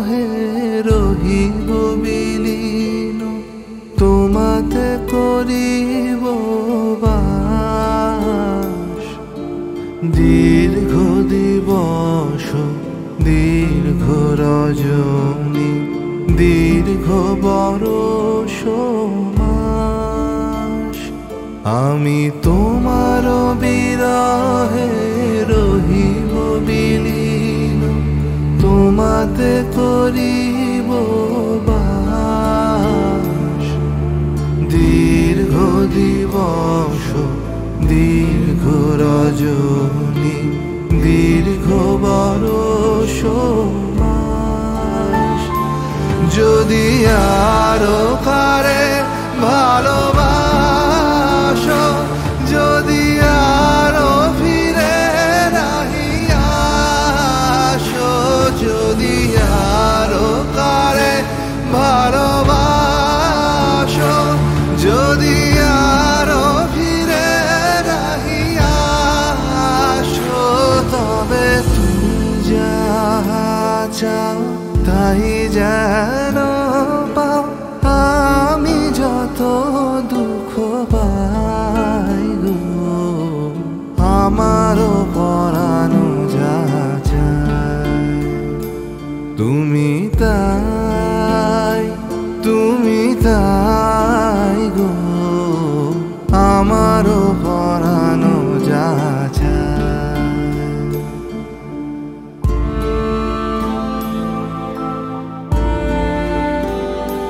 বিরহে রহিব বিলীন, তোমাতে করিব বাস। দীর্ঘ দিবস দীর্ঘ রজনী, দীর্ঘ বরষ মাস, আমি তোমার বিরহে রহিব বিলীন, তোমাতে করিব বাস। দীর্ঘ দিবস দীর্ঘ রজনী, দীর্ঘ বরষ মাস। যদি আরো কারে ভালোবাসো, যদি আরো ফিরে নাহি আসো, যদি আরো কারে ভালোবাসো, যদি আরো ফিরে নাহি আসো, তবে তুমি যাহা চাও তাই যেন পাও। আমি যত দুঃখ পাই গো, আমারও পরানো যাহা চায়, তুমি তাই, তুমি তাই গো, আমারও